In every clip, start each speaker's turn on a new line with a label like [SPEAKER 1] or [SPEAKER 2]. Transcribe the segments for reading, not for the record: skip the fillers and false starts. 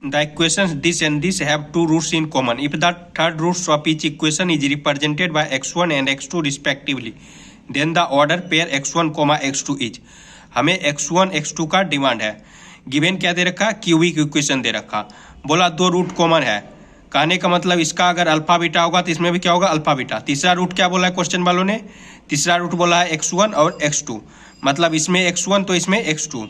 [SPEAKER 1] The equations this and this have two roots in common. If the third roots of each equation is represented by x1 and x2 respectively, then the order pair x1, x2 is. हमें x1 x2 का demand है। Given क्या दे रखा? Cubic equation दे रखा। बोला दो root common है। कहने का मतलब इसका अगर अल्फा बीटा होगा तो इसमें भी क्या होगा? Alpha beta. तीसरा रूट क्या बोला है क्वेश्चन वालों ने? तीसरा रूट बोला है x1 और x2, मतलब इसमें x1 तो इसमें x2।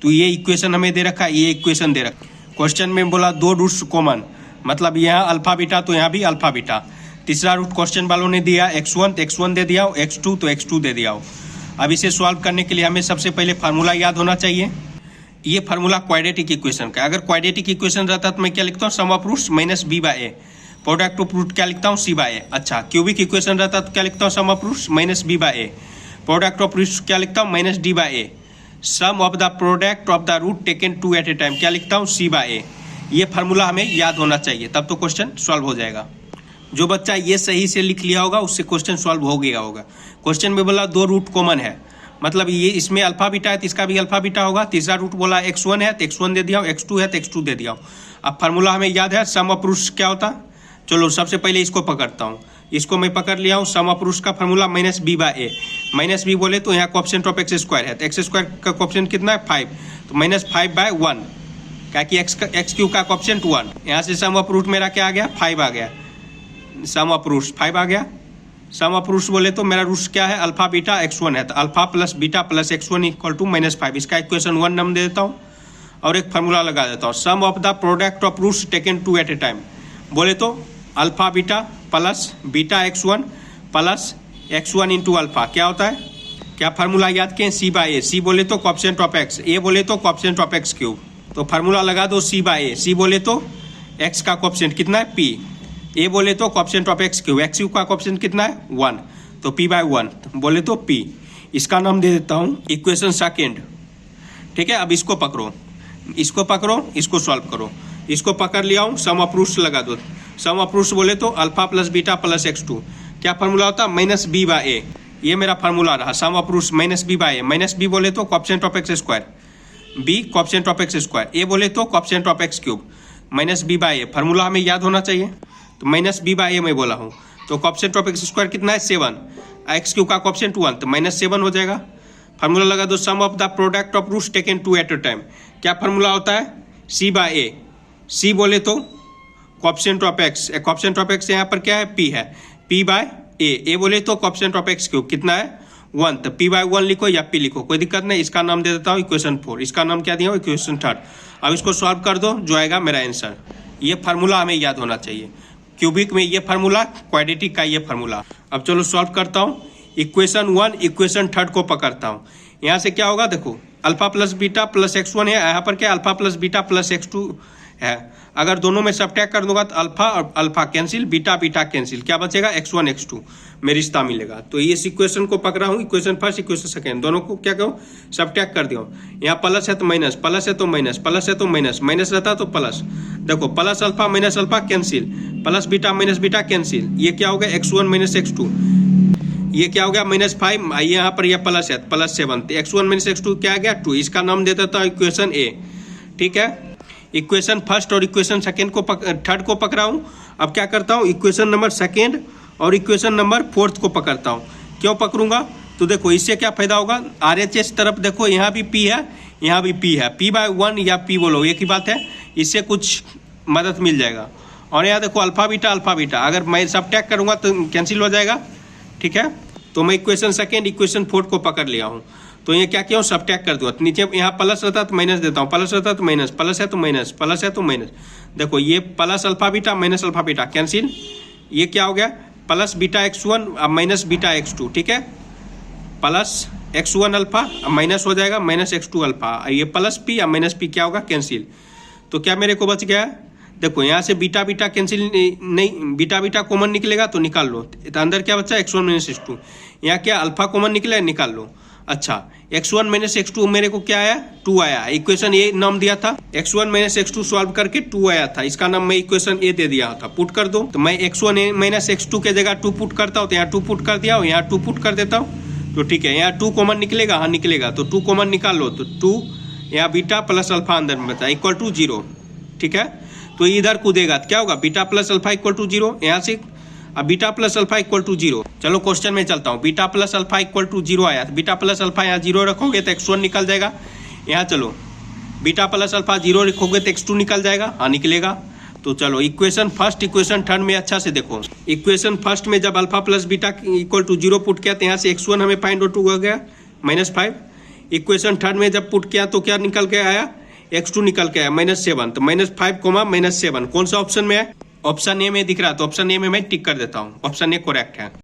[SPEAKER 1] तो ये इक्वेशन हमें दे रखा, ये इक्वेशन दे रखा। क्वेश्चन में बोला दो रूट्स कॉमन, मतलब यहाँ अल्फा बीटा तो यहाँ भी अल्फा बीटा। तीसरा रूट क्वेश्चन वालों ने दिया x1 तो x1 दे दिया, x2 तो x2 दे दिया। अब इसे सॉल्व करने के लिए हमें सबसे पहले फार्मूला याद होना चाहिए। ये फार्मूला क्वाड्रेटिक इक्वेशन का। अगर क्वाड्रेटिक इक्वेशन रहता तो मैं क्या लिखता हूँ? Sum of roots minus B by A. Product of root क्या लिखता हूँ? C by A. अच्छा, क्यूबिक इक्वेशन रहता तो क्या लिखता हूँ? Sum of roots minus B by A. Product of roots क्या लिखता हूँ? Minus D by A. Sum of the product of the root taken two at a time क्या लिखता हूँ? C by A. ये फार्मूला हमें याद होना चाहिए, तब तो क्वेश्चन सॉल्व हो जाएगा। जो बच्चा ये सही से लिख लिया होगा उससे क्वेश्चन सॉल्व हो गया होगा। क्वेश्चन में बोला दो रूट कॉमन है, मतलब ये इसमें अल्फा बीटा है तो इसका भी अल्फा बीटा होगा। तीसरा रूट बोला x1 है तो x1 दे दिया, x2 है तो x2 दे दिया। अब फार्मूला हमें याद है, सम ऑफ रूट्स क्या होता? चलो सबसे पहले इसको पकड़ता हूँ। इसको मैं पकड़ लिया हूँ। सम ऑफ रूट्स का formula minus B by A. Minus B बोले तो यहाँ कोएफिशिएंट ऑफ एक्स स्क्वायर है, तो एक्स स्क्वायर का कोएफिशिएंट कितना है? 5, तो माइनस 5 बाय 1, क्या कि एक्स क्यू का कोएफिशिएंट 1। यहाँ से सम ऑफ रूट मेरा क्या आ गया? 5 आ गया। सम ऑफ रूट्स 5 आ गया। सम ऑफ रूट्स बोले तो मेरा रूट्स क्या है? अल्फा बीटा x1 है, तो alpha plus beta plus x1 equal to -5। इसका इक्वेशन 1 नाम दे देता हूँ और एक फार्मूला लगा देता हूँ। Sum of the product of roots taken two at a time बोले तो alpha beta plus beta x1 plus x1 into alpha क्या होता है? क्या फार्मूला याद किए? सी बाय ए। सी बोले तो कोएफिशिएंट ऑफ एक्स, ए बोले तो कोएफिशिएंट ऑफ एक्स क्यूब। तो फार्मूला लगा दो सी बाय ए। सी बोले तो एक्स का कोएफिशिएंट कितना है? पी। ए बोले तो coefficient of X cube, x cube का कोएफिशिएंट कितना है? 1, तो पी बाय 1 बोले तो पी। इसका नाम दे देता हूँ इक्वेशन सेकेंड। ठीक है, अब इसको पकड़ो, इसको पकड़ो, इसको सॉल्व करो। इसको पकड़ लिया हूँ, सम ऑफ रूट्स लगा दो। सम ऑफ रूट्स बोले तो alpha plus beta plus x2 क्या फार्मूला होता? Minus B by A. ये मेरा फार्मूला रहा, sum of roots minus B by A. Minus B बोले तो coefficient of X square, B coefficient of X square, A बोले तो coefficient of X cube, minus B by A. Formula हमें याद होना चाहिए, तो माइनस बी बाय ए मैं बोला हूँ। तो कोएफिशिएंट ऑफ एक्स स्क्वायर कितना है? 7, एक्स क्यूब का कोएफिशिएंट 1, तो -7 हो जाएगा। फार्मूला लगा दो, sum of the product of roots taken two at a time क्या फार्मूला होता है? C by A. सी बोले तो coefficient of X, coefficient of X यहाँ पर क्या है? पी है, पी बाय ए। ए बोले तो कोएफिशिएंट ऑफ एक्स क्यूब कितना है? 1, तो पी बाय 1 लिखो या पी लिखो, कोई दिक्कत नहीं। इसका नाम दे देता हूँ इक्वेशन 4। इसका नाम क्या दिया? इक्वेशन 3। अब इसको सॉल्व कर दो, जो आएगा मेरा आंसर। ये फार्मूला हमें याद होना चाहिए। क्यूबिक में ये फार्मूला, क्वाड्रेटिक का ये फार्मूला। अब चलो सॉल्व करता हूँ। इक्वेशन 1 इक्वेशन 3 को पकड़ता हूँ। यहाँ से क्या होगा? देखो alpha plus beta plus x1 है, यहाँ पर क्या? Alpha plus beta plus x2 है। अगर दोनों में सब्ट्रैक्ट कर दूंगा तो अल्फा और alpha cancel, beta beta cancel, क्या बचेगा? x1 x2 में रिश्ता मिलेगा। तो इस इक्वेशन को पकड़ा हूँ, इक्वेशन फर्स्ट इक्वेशन सेकेंड, दोनों को क्या कहो? सब्ट्रैक्ट कर दिया। यहाँ प्लस है तो माइनस, प्लस है तो माइनस, प्लस है तो माइनस, माइनस रहता तो प्लस। देखो plus alpha minus alpha cancel, plus beta minus beta cancel. ये क्या हो गया? x1 minus x2। ये क्या हो गया? -5। आइए यहाँ पर यह प्लस है, प्लस 7, तो x1 माइनस x2 क्या आ गया? 2। इसका नाम दे देता हूँ इक्वेशन ए। ठीक है, इक्वेशन फर्स्ट और इक्वेशन सेकेंड को थर्ड को पकड़ा हूँ। अब क्या करता हूँ? इक्वेशन नंबर सेकेंड और इक्वेशन नंबर 4 को पकड़ता हूँ। क्यों पकड़ूंगा? तो देखो इससे क्या फायदा होगा? RHS तरफ देखो, यहाँ भी P है, यहाँ भी P है, P बाय 1 या P बोलो, एक ही बात है। इससे कुछ मदद मिल जाएगा। और यहाँ देखो अल्फा बीटा, अगर मैं सब्ट्रैक्ट करूँगा तो कैंसिल हो जाएगा। ठीक है, तो मैं इक्वेशन सेकेंड इक्वेशन 4 को पकड़ लिया हूँ। तो ये क्या किया हूँ? सब्ट्रैक्ट कर दूँगा। नीचे यहाँ प्लस रहता तो माइनस देता हूँ, प्लस रहता तो माइनस, प्लस है तो माइनस, प्लस है तो माइनस। देखो ये plus alpha beta minus alpha beta cancel. ये क्या हो गया? प्लस बीटा x1 अब माइनस बीटा x2। ठीक है, प्लस x1 अल्फा अब माइनस हो जाएगा माइनस x2 अल्फा। ये प्लस p अब माइनस p क्या होगा? कैंसिल। तो क्या मेरे को बच गया? देखो यहाँ से बीटा बीटा कैंसिल नहीं, बीटा बीटा कॉमन निकलेगा तो निकाल लो। तो अंदर क्या बचा? x1 minus x2। यहाँ क्या अल्फा कॉमन निकला है? निकाल लो। अच्छा, x1 माइनस x2 मेरे को क्या आया? 2 आया। इक्वेशन ए नाम दिया था, x1 माइनस x2 सॉल्व करके 2 आया था। इसका नाम मैं इक्वेशन ए दे दिया था। पुट कर दो, तो मैं x1 माइनस x2 के जगह 2 पुट करता हूँ, तो यहाँ 2 पुट कर दिया, यहाँ 2 पुट कर देता हूँ। तो ठीक है, यहाँ 2 कॉमन निकलेगा, हाँ निकलेगा, तो 2 कॉमन निकाल लो। तो 2 यहाँ बीटा प्लस अल्फा अंदर में बचा इक्वल टू 0। ठीक है। तो इधर कूदेगा तो क्या होगा, beta plus alpha equal to 0, यहाँ से अब beta plus alpha equal to 0। चलो क्वेश्चन में चलता हूँ, beta plus alpha equal to 0 आया, तो बीटा प्लस अल्फा यहाँ 0 रखोगे तो x1 निकल जाएगा। यहाँ चलो बीटा प्लस अल्फा 0 रखोगे तो x2 निकल जाएगा, हाँ निकलेगा। तो चलो इक्वेशन फर्स्ट इक्वेशन थर्ड में अच्छा से देखो। इक्वेशन फर्स्ट में जब alpha plus beta equal to 0 put किया तो यहाँ से x1 हमें फाइंड आउट हो गया -5। इक्वेशन थर्ड में जब पुट किया तो क्या निकल के आया, x2 निकल के आया -7। तो -5, -7 कौन सा ऑप्शन में है, ऑप्शन ए में दिख रहा है, तो ऑप्शन ए में मैं टिक कर देता हूँ, ऑप्शन ए करेक्ट है।